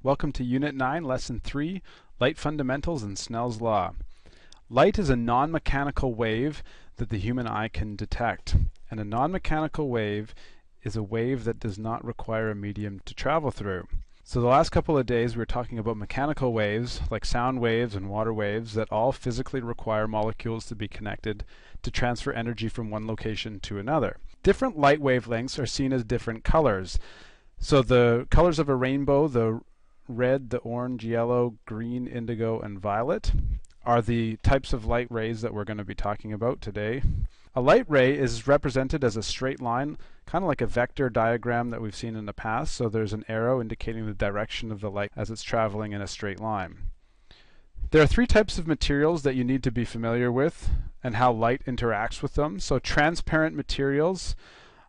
Welcome to Unit 9, Lesson 3, Light Fundamentals and Snell's Law. Light is a non-mechanical wave that the human eye can detect. And a non-mechanical wave is a wave that does not require a medium to travel through. So the last couple of days we were talking about mechanical waves, like sound waves and water waves, that all physically require molecules to be connected to transfer energy from one location to another. Different light wavelengths are seen as different colors. So the colors of a rainbow, the red, the orange, yellow, green, indigo, and violet are the types of light rays that we're going to be talking about today. A light ray is represented as a straight line, kind of like a vector diagram that we've seen in the past. So there's an arrow indicating the direction of the light as it's traveling in a straight line. There are three types of materials that you need to be familiar with and how light interacts with them. So transparent materials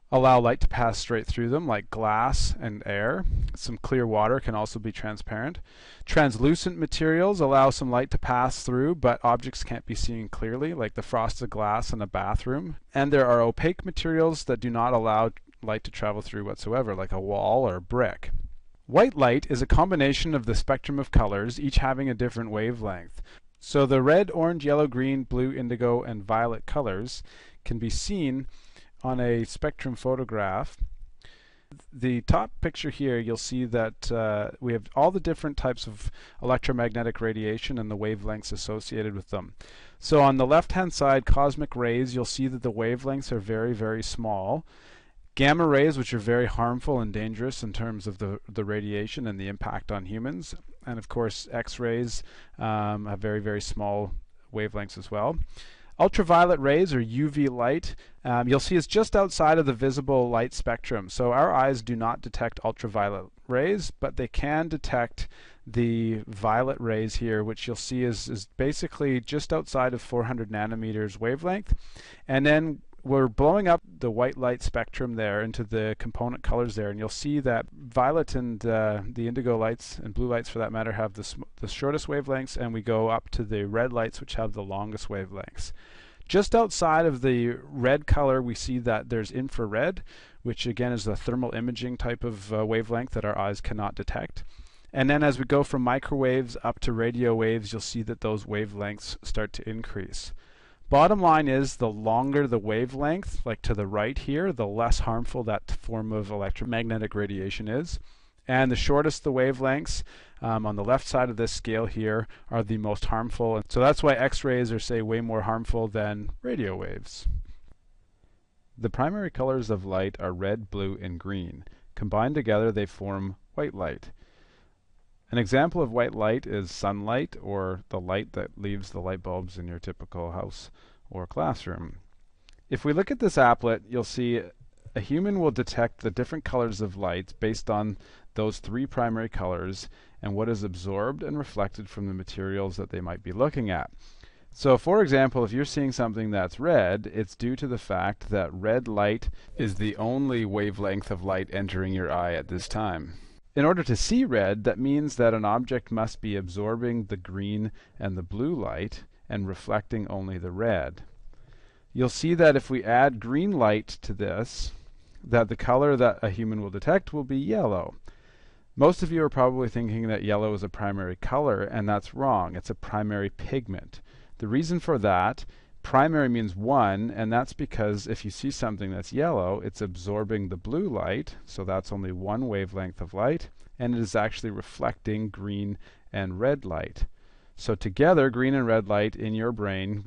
allow light to pass straight through them, like glass and air. Some clear water can also be transparent. Translucent materials allow some light to pass through, but objects can't be seen clearly, like the frosted glass in a bathroom. And there are opaque materials that do not allow light to travel through whatsoever, like a wall or a brick. White light is a combination of the spectrum of colors, each having a different wavelength. So the red, orange, yellow, green, blue, indigo, and violet colors can be seen on a spectrum photograph. The top picture here, you'll see that we have all the different types of electromagnetic radiation and the wavelengths associated with them. So on the left-hand side, cosmic rays, you'll see that the wavelengths are very, very small. Gamma rays, which are very harmful and dangerous in terms of the radiation and the impact on humans. And of course, X-rays have very, very small wavelengths as well. Ultraviolet rays, or UV light, you'll see is just outside of the visible light spectrum. So our eyes do not detect ultraviolet rays, but they can detect the violet rays here, which you'll see is basically just outside of 400 nanometers wavelength. And then we're blowing up the white light spectrum there into the component colors there, and you'll see that violet and the indigo lights and blue lights for that matter have the shortest wavelengths, and we go up to the red lights, which have the longest wavelengths. Just outside of the red color, we see that there's infrared, which again is the thermal imaging type of wavelength that our eyes cannot detect. And then as we go from microwaves up to radio waves, you'll see that those wavelengths start to increase. Bottom line is, the longer the wavelength, like to the right here, the less harmful that form of electromagnetic radiation is. And the shortest the wavelengths, on the left side of this scale here, are the most harmful. And so that's why X-rays are, say, way more harmful than radio waves. The primary colors of light are red, blue, and green. Combined together, they form white light. An example of white light is sunlight, or the light that leaves the light bulbs in your typical house or classroom. If we look at this applet, you'll see a human will detect the different colors of light based on those three primary colors and what is absorbed and reflected from the materials that they might be looking at. So for example, if you're seeing something that's red, it's due to the fact that red light is the only wavelength of light entering your eye at this time. In order to see red, that means that an object must be absorbing the green and the blue light and reflecting only the red. You'll see that if we add green light to this, that the color that a human will detect will be yellow. Most of you are probably thinking that yellow is a primary color, and that's wrong. It's a primary pigment. The reason for that, primary means one, and that's because if you see something that's yellow, it's absorbing the blue light, so that's only one wavelength of light, and it is actually reflecting green and red light. So together, green and red light in your brain,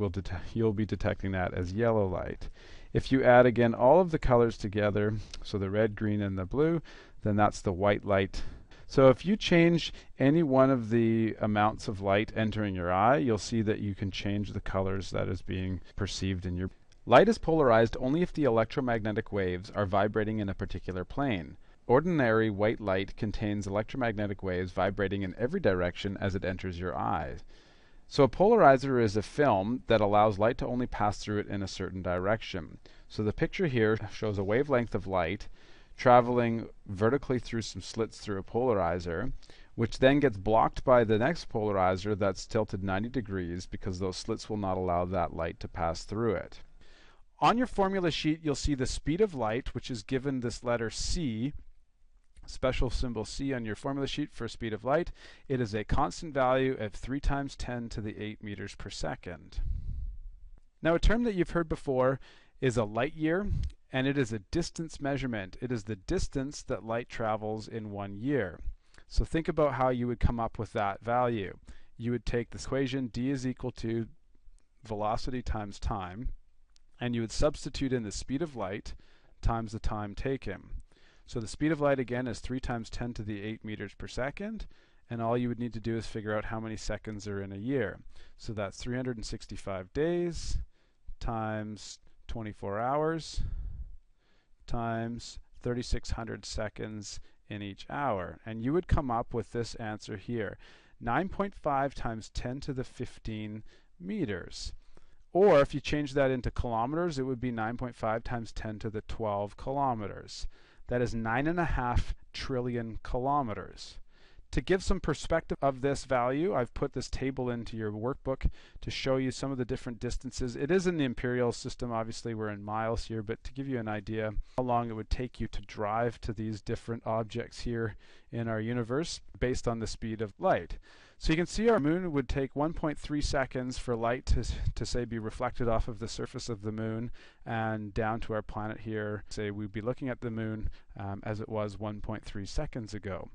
you'll be detecting that as yellow light. If you add again all of the colors together, so the red, green, and the blue, then that's the white light. So if you change any one of the amounts of light entering your eye, you'll see that you can change the colors that is being perceived in your. Light is polarized only if the electromagnetic waves are vibrating in a particular plane. Ordinary white light contains electromagnetic waves vibrating in every direction as it enters your eye. So a polarizer is a film that allows light to only pass through it in a certain direction. So the picture here shows a wavelength of light traveling vertically through some slits through a polarizer, which then gets blocked by the next polarizer that's tilted 90 degrees because those slits will not allow that light to pass through it. On your formula sheet, you'll see the speed of light, which is given this letter c. special symbol C on your formula sheet for speed of light. It is a constant value of 3 times 10 to the 8 meters per second. Now, a term that you've heard before is a light year, and it is a distance measurement. It is the distance that light travels in 1 year. So think about how you would come up with that value. You would take this equation, d is equal to velocity times time, and you would substitute in the speed of light times the time taken. So the speed of light again is 3 times 10 to the 8 meters per second, and all you would need to do is figure out how many seconds are in a year. So that's 365 days times 24 hours times 3,600 seconds in each hour. And you would come up with this answer here, 9.5 times 10 to the 15 meters. Or if you change that into kilometers, it would be 9.5 times 10 to the 12 kilometers. That is 9.5 trillion kilometers. To give some perspective of this value, I've put this table into your workbook to show you some of the different distances. It is in the imperial system, obviously we're in miles here, but to give you an idea how long it would take you to drive to these different objects here in our universe based on the speed of light. So you can see our moon would take 1.3 seconds for light to say be reflected off of the surface of the moon and down to our planet here. Say we'd be looking at the moon as it was 1.3 seconds ago.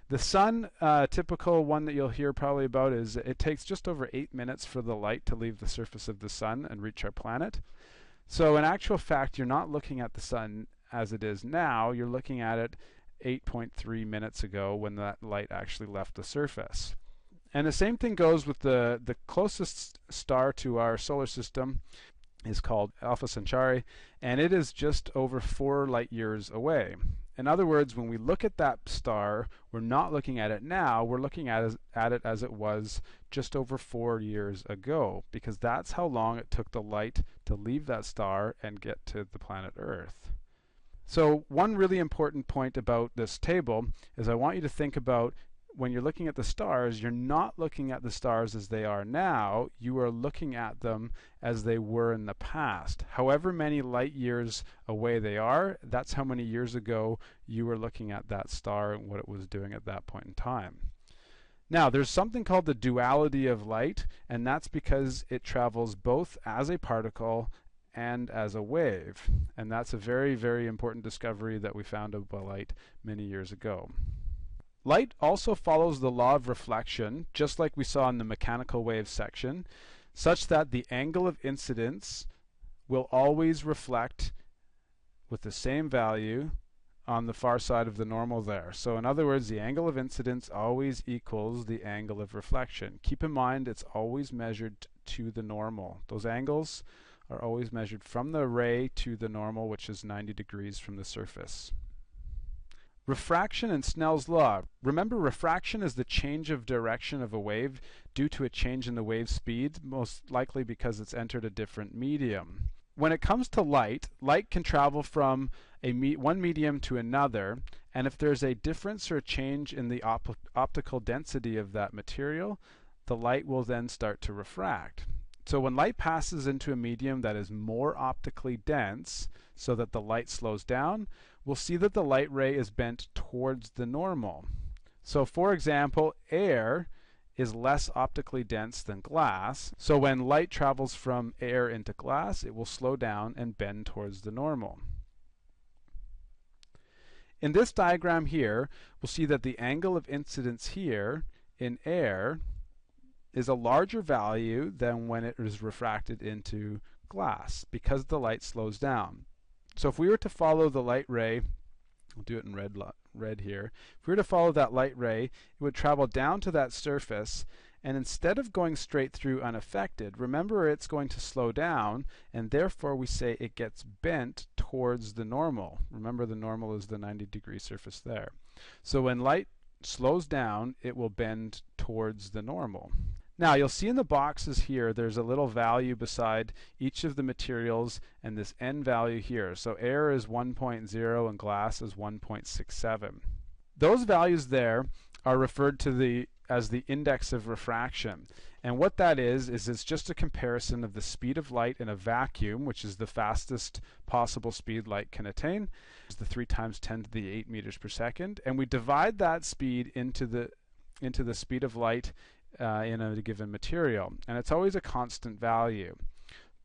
The sun, typical one that you'll hear probably about is it takes just over 8 minutes for the light to leave the surface of the sun and reach our planet. So in actual fact, you're not looking at the sun as it is now, you're looking at it 8.3 minutes ago when that light actually left the surface. And the same thing goes with the closest star to our solar system is called Alpha Centauri, and it is just over 4 light years away. In other words, when we look at that star, we're not looking at it now, we're looking at it as it was just over 4 years ago, because that's how long it took the light to leave that star and get to the planet Earth. So one really important point about this table is I want you to think about when you're looking at the stars, you're not looking at the stars as they are now, you are looking at them as they were in the past. However many light years away they are, that's how many years ago you were looking at that star and what it was doing at that point in time. Now, there's something called the duality of light, and that's because it travels both as a particle and as a wave. And that's a very, very important discovery that we found about light many years ago. Light also follows the law of reflection, just like we saw in the mechanical wave section, such that the angle of incidence will always reflect with the same value on the far side of the normal there. So in other words, the angle of incidence always equals the angle of reflection. Keep in mind it's always measured to the normal. Those angles are always measured from the ray to the normal, which is 90 degrees from the surface. Refraction and Snell's law. Remember, refraction is the change of direction of a wave due to a change in the wave speed, most likely because it's entered a different medium. When it comes to light, light can travel from one medium to another, and if there's a difference or a change in the optical density of that material, the light will then start to refract. So when light passes into a medium that is more optically dense, so that the light slows down, we'll see that the light ray is bent towards the normal. So for example, air is less optically dense than glass, so when light travels from air into glass, it will slow down and bend towards the normal. In this diagram here, we'll see that the angle of incidence here in air is a larger value than when it is refracted into glass because the light slows down. So if we were to follow the light ray, we'll do it in red here. If we were to follow that light ray, it would travel down to that surface, and instead of going straight through unaffected, remember it's going to slow down, and therefore we say it gets bent towards the normal. Remember the normal is the 90-degree surface there. So when light slows down, it will bend towards the normal. Now you'll see in the boxes here there's a little value beside each of the materials and this n value here. So air is 1.0 and glass is 1.67. Those values there are referred to the as the index of refraction. And what that is it's just a comparison of the speed of light in a vacuum, which is the fastest possible speed light can attain. It's the 3 times 10 to the 8 meters per second. And we divide that speed into the speed of light in a given material. And it's always a constant value.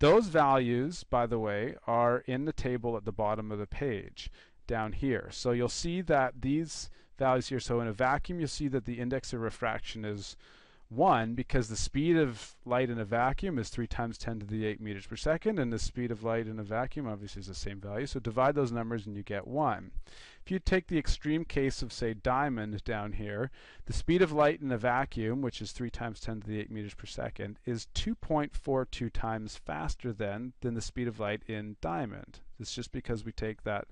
Those values, by the way, are in the table at the bottom of the page down here. So you'll see that these values here, so in a vacuum you'll see that the index of refraction is 1 because the speed of light in a vacuum is 3 times 10 to the 8 meters per second, and the speed of light in a vacuum obviously is the same value. So divide those numbers and you get 1. If you take the extreme case of, say, diamond down here, the speed of light in a vacuum, which is 3 times 10 to the 8 meters per second, is 2.42 times faster than the speed of light in diamond. It's just because we take that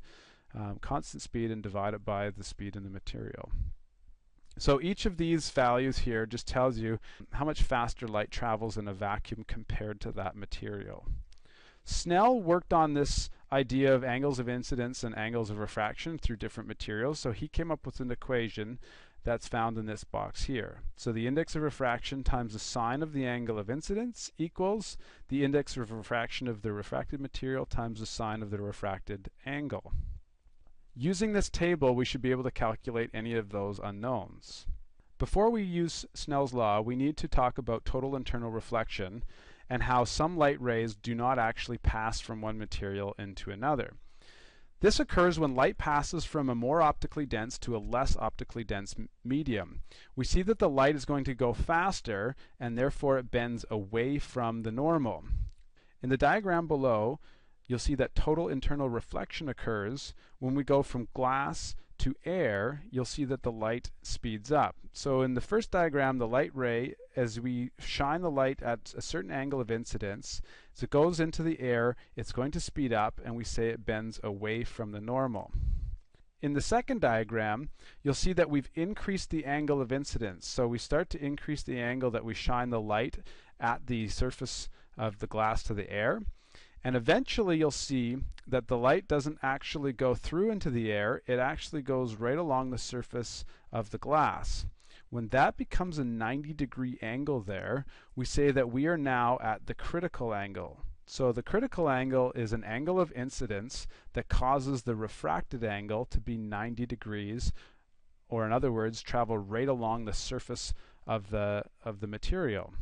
constant speed and divide it by the speed in the material. So each of these values here just tells you how much faster light travels in a vacuum compared to that material. Snell worked on this idea of angles of incidence and angles of refraction through different materials, so he came up with an equation that's found in this box here. So the index of refraction times the sine of the angle of incidence equals the index of refraction of the refracted material times the sine of the refracted angle. Using this table, we should be able to calculate any of those unknowns. Before we use Snell's law, we need to talk about total internal reflection and how some light rays do not actually pass from one material into another. This occurs when light passes from a more optically dense to a less optically dense medium. We see that the light is going to go faster, and therefore it bends away from the normal. In the diagram below, you'll see that total internal reflection occurs when we go from glass to air. You'll see that the light speeds up. So in the first diagram, the light ray, as we shine the light at a certain angle of incidence, as it goes into the air, it's going to speed up, and we say it bends away from the normal. In the second diagram, you'll see that we've increased the angle of incidence. So we start to increase the angle that we shine the light at the surface of the glass to the air. And eventually you'll see that the light doesn't actually go through into the air, it actually goes right along the surface of the glass. When that becomes a 90-degree angle there, we say that we are now at the critical angle. So the critical angle is an angle of incidence that causes the refracted angle to be 90 degrees, or in other words, travel right along the surface of the material.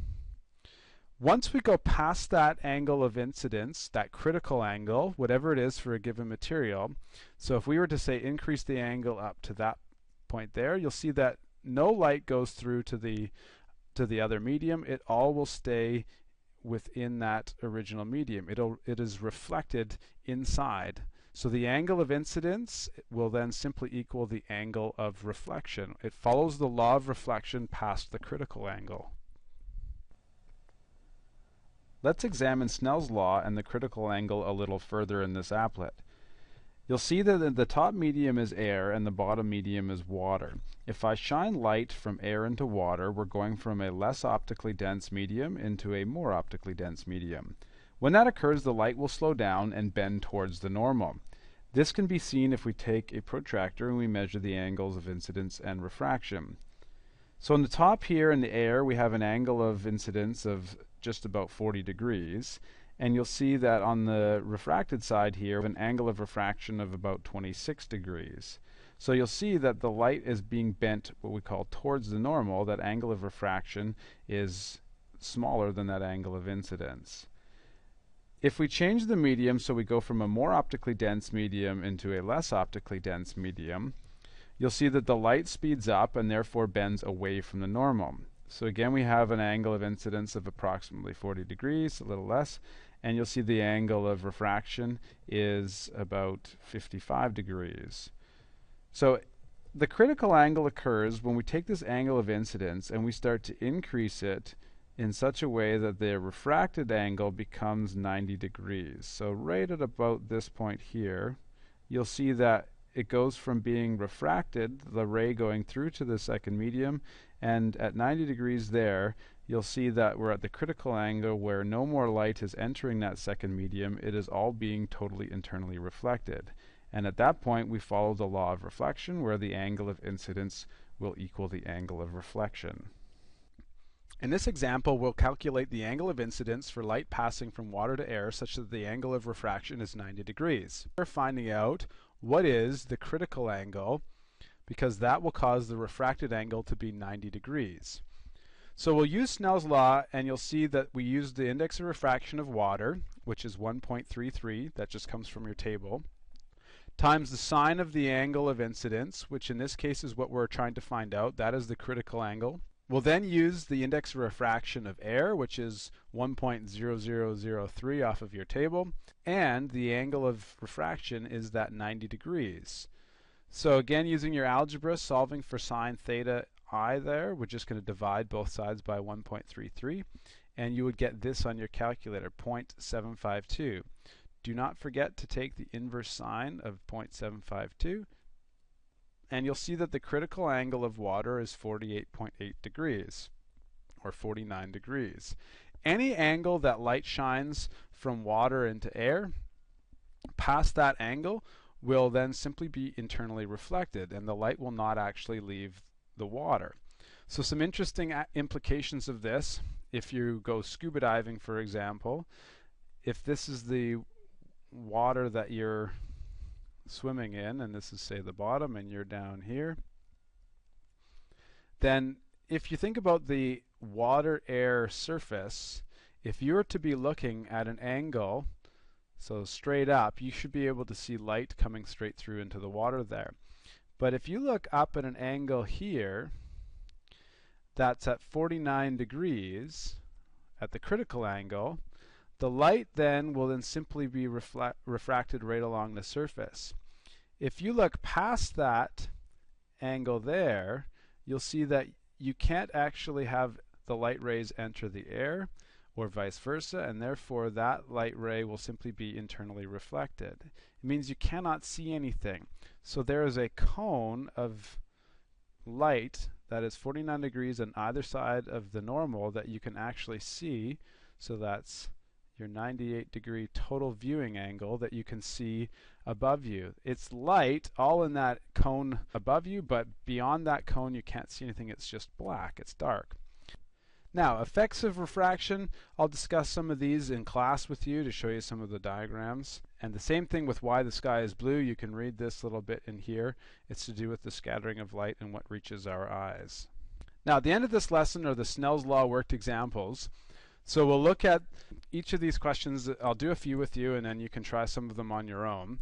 Once we go past that angle of incidence, that critical angle, whatever it is for a given material, so if we were to say increase the angle up to that point there, you'll see that no light goes through to the other medium. It all will stay within that original medium. It is reflected inside. So the angle of incidence will then simply equal the angle of reflection. It follows the law of reflection past the critical angle. Let's examine Snell's law and the critical angle a little further in this applet. You'll see that the top medium is air and the bottom medium is water. If I shine light from air into water, we're going from a less optically dense medium into a more optically dense medium. When that occurs, the light will slow down and bend towards the normal. This can be seen if we take a protractor and we measure the angles of incidence and refraction. So on the top here in the air, we have an angle of incidence of just about 40 degrees, and you'll see that on the refracted side here, we have an angle of refraction of about 26 degrees. So you'll see that the light is being bent what we call towards the normal. That angle of refraction is smaller than that angle of incidence. If we change the medium, so we go from a more optically dense medium into a less optically dense medium, you'll see that the light speeds up and therefore bends away from the normal. So again, we have an angle of incidence of approximately 40 degrees, a little less, and you'll see the angle of refraction is about 55 degrees. So the critical angle occurs when we take this angle of incidence and we start to increase it in such a way that the refracted angle becomes 90 degrees. So right at about this point here, you'll see that it goes from being refracted, the ray going through to the second medium, and at 90 degrees there, you'll see that we're at the critical angle where no more light is entering that second medium. It is all being totally internally reflected. And at that point, we follow the law of reflection, where the angle of incidence will equal the angle of reflection. In this example, we'll calculate the angle of incidence for light passing from water to air such that the angle of refraction is 90 degrees. We're finding out what is the critical angle, because that will cause the refracted angle to be 90 degrees. So we'll use Snell's law, and you'll see that we use the index of refraction of water, which is 1.33, that just comes from your table, times the sine of the angle of incidence, which in this case is what we're trying to find out. That is the critical angle. We'll then use the index of refraction of air, which is 1.0003 off of your table, and the angle of refraction is that 90 degrees. So again, using your algebra, solving for sine theta I there, we're just going to divide both sides by 1.33, and you would get this on your calculator, 0.752. Do not forget to take the inverse sine of 0.752, and you'll see that the critical angle of water is 48.8 degrees, or 49 degrees. Any angle that light shines from water into air, past that angle, will then simply be internally reflected, and the light will not actually leave the water. So some interesting implications of this, if you go scuba diving, for example, if this is the water that you're swimming in, and this is, say, the bottom, and you're down here, then if you think about the water-air surface, if you were to be looking at an angle, so straight up, you should be able to see light coming straight through into the water there. But if you look up at an angle here that's at 49 degrees, at the critical angle, the light then will then simply be refracted right along the surface. If you look past that angle there, you'll see that you can't actually have the light rays enter the air, or vice versa, and therefore that light ray will simply be internally reflected. It means you cannot see anything. So there is a cone of light that is 49 degrees on either side of the normal that you can actually see. So that's your 98-degree total viewing angle that you can see above you. It's light all in that cone above you, but beyond that cone you can't see anything. It's just black. It's dark. Now, effects of refraction, I'll discuss some of these in class with you to show you some of the diagrams. And the same thing with why the sky is blue. You can read this little bit in here. It's to do with the scattering of light and what reaches our eyes. Now, at the end of this lesson are the Snell's Law worked examples. So we'll look at each of these questions. I'll do a few with you, and then you can try some of them on your own.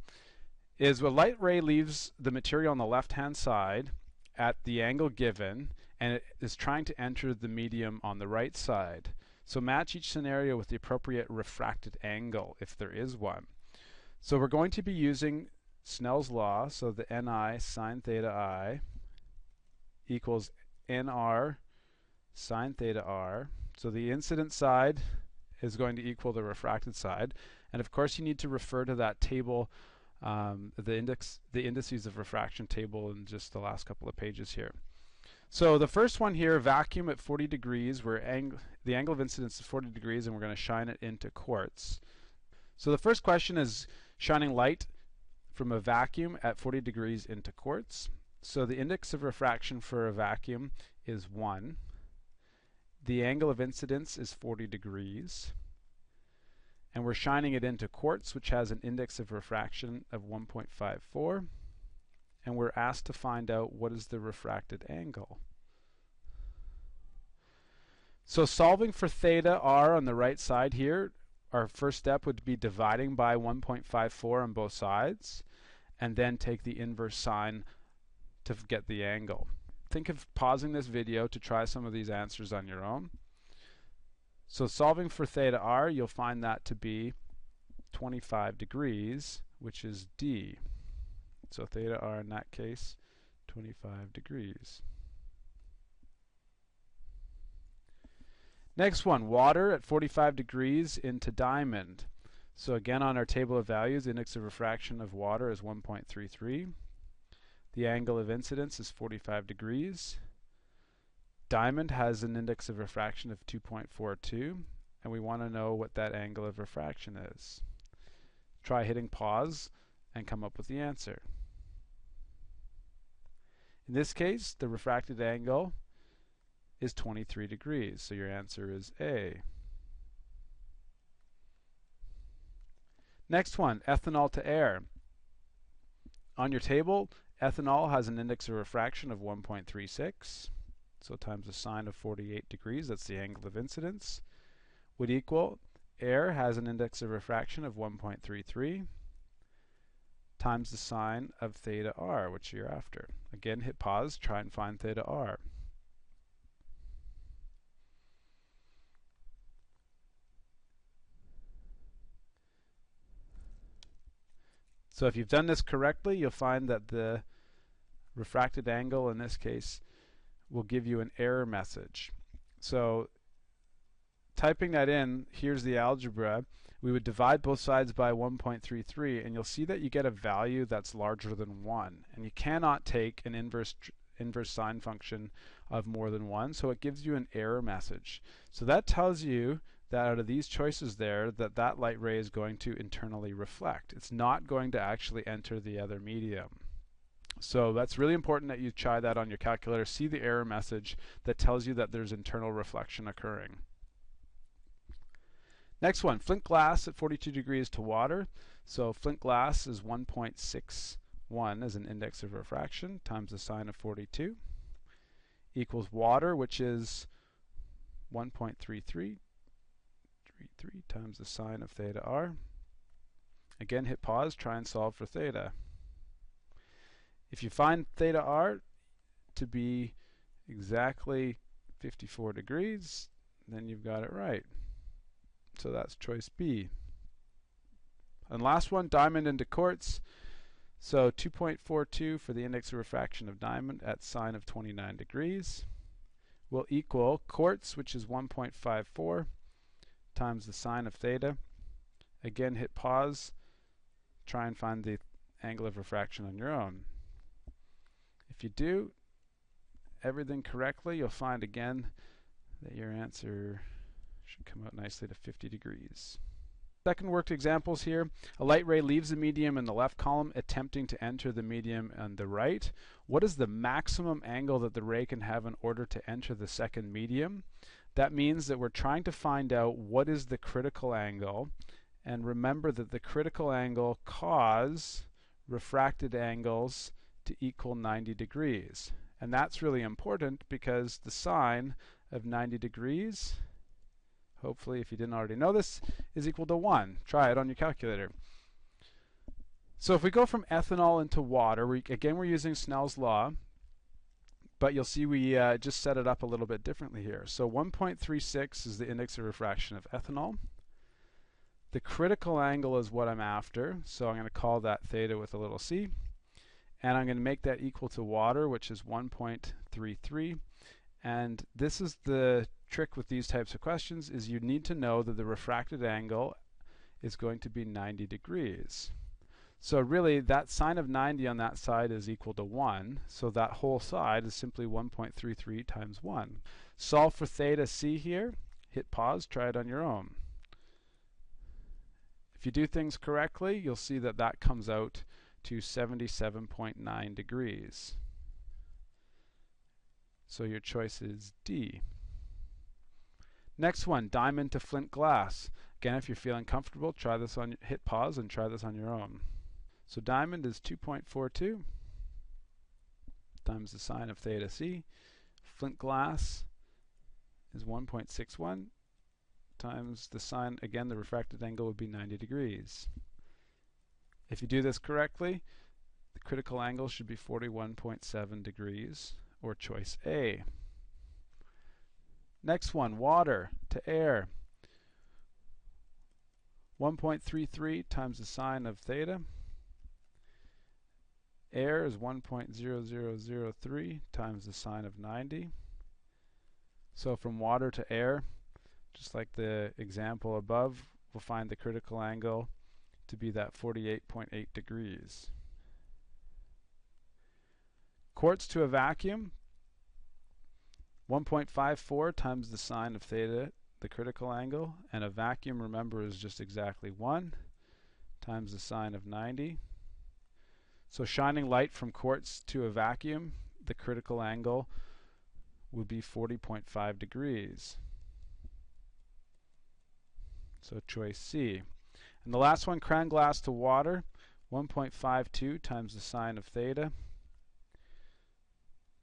Is a light ray leaves the material on the left-hand side at the angle given, and it is trying to enter the medium on the right side. So match each scenario with the appropriate refracted angle, if there is one. So we're going to be using Snell's law, so the Ni sine theta I equals Nr sine theta R. So the incident side is going to equal the refracted side, and of course you need to refer to that table, the indices of refraction table in just the last couple of pages here. So the first one here, vacuum at 40 degrees, where the angle of incidence is 40 degrees, and we're going to shine it into quartz. So the first question is shining light from a vacuum at 40 degrees into quartz. So the index of refraction for a vacuum is 1. The angle of incidence is 40 degrees. And we're shining it into quartz, which has an index of refraction of 1.54. And we're asked to find out what is the refracted angle. So solving for theta r on the right side here, our first step would be dividing by 1.54 on both sides, and then take the inverse sine to get the angle. Think of pausing this video to try some of these answers on your own. So solving for theta r, you'll find that to be 25 degrees, which is D. So theta r in that case, 25 degrees. Next one, water at 45 degrees into diamond. So again, on our table of values, the index of refraction of water is 1.33. The angle of incidence is 45 degrees. Diamond has an index of refraction of 2.42, and we want to know what that angle of refraction is. Try hitting pause and come up with the answer. In this case, the refracted angle is 23 degrees. So your answer is A. Next one, ethanol to air. On your table, ethanol has an index of refraction of 1.36. So times the sine of 48 degrees, that's the angle of incidence, would equal air has an index of refraction of 1.33 times the sine of theta r, which you're after. Again, hit pause, try and find theta r. So if you've done this correctly, you'll find that the refracted angle in this case will give you an error message. So typing that in, here's the algebra. We would divide both sides by 1.33, and you'll see that you get a value that's larger than 1. And you cannot take an inverse sine function of more than 1, so it gives you an error message. So that tells you that out of these choices there, that light ray is going to internally reflect. It's not going to actually enter the other medium. So that's really important that you try that on your calculator. See the error message that tells you that there's internal reflection occurring. Next one, flint glass at 42 degrees to water. So flint glass is 1.61 as an index of refraction times the sine of 42 equals water, which is 1.33 times the sine of theta r. Again, hit pause, try and solve for theta. If you find theta r to be exactly 54 degrees, then you've got it right. So that's choice B. And last one, diamond into quartz. So 2.42 for the index of refraction of diamond at sine of 29 degrees will equal quartz, which is 1.54 times the sine of theta. Again, hit pause. Try and find the angle of refraction on your own. If you do everything correctly, you'll find again that your answer should come out nicely to 50 degrees. Second worked examples here. A light ray leaves the medium in the left column, attempting to enter the medium on the right. What is the maximum angle that the ray can have in order to enter the second medium? That means that we're trying to find out what is the critical angle. And remember that the critical angle cause refracted angles to equal 90 degrees. And that's really important because the sine of 90 degrees, hopefully if you didn't already know this, is equal to 1. Try it on your calculator. So if we go from ethanol into water, again we're using Snell's law, but you'll see we just set it up a little bit differently here. So 1.36 is the index of refraction of ethanol. The critical angle is what I'm after, so I'm going to call that theta with a little c. And I'm going to make that equal to water, which is 1.33. And this is the trick with these types of questions, is you need to know that the refracted angle is going to be 90 degrees. So really, that sine of 90 on that side is equal to 1. So that whole side is simply 1.33 times 1. Solve for theta c here. Hit pause. Try it on your own. If you do things correctly, you'll see that that comes out to 77.9 degrees. So your choice is D. Next one, diamond to flint glass. Again, if you're feeling comfortable, try this on, hit pause and try this on your own. So diamond is 2.42 times the sine of theta c. Flint glass is 1.61 times the sine, again the refracted angle would be 90 degrees. If you do this correctly, the critical angle should be 41.7 degrees, or choice A. Next one, water to air. 1.33 times the sine of theta. Air is 1.0003 times the sine of 90. So from water to air, just like the example above, we'll find the critical angle to be that 48.8 degrees. Quartz to a vacuum, 1.54 times the sine of theta, the critical angle, and a vacuum, remember, is just exactly 1 times the sine of 90. So shining light from quartz to a vacuum, the critical angle would be 40.5 degrees. So choice C. And the last one, crown glass to water, 1.52 times the sine of theta,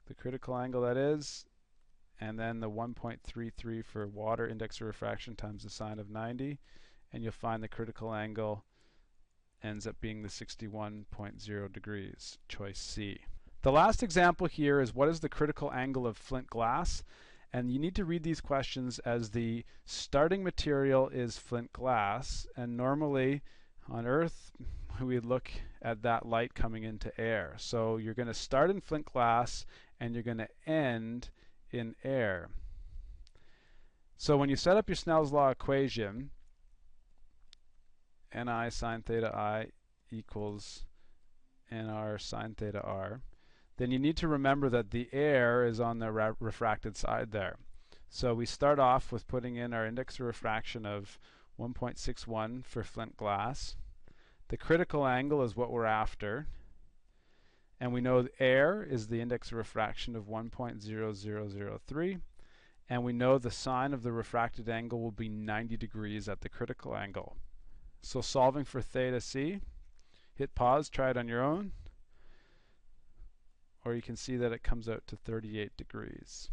the critical angle that is, and then the 1.33 for water index of refraction times the sine of 90, and you'll find the critical angle ends up being the 61.0 degrees, choice C. The last example here is what is the critical angle of flint glass? And you need to read these questions as the starting material is flint glass, and normally on Earth we look at that light coming into air. So you're going to start in flint glass and you're going to end in air. So when you set up your Snell's Law equation, Ni sine theta I equals Nr sine theta R, then you need to remember that the air is on the refracted side there. So we start off with putting in our index of refraction of 1.61 for flint glass. The critical angle is what we're after. And we know the air is the index of refraction of 1.0003. And we know the sine of the refracted angle will be 90 degrees at the critical angle. So solving for theta C, hit pause, try it on your own, or you can see that it comes out to 38 degrees.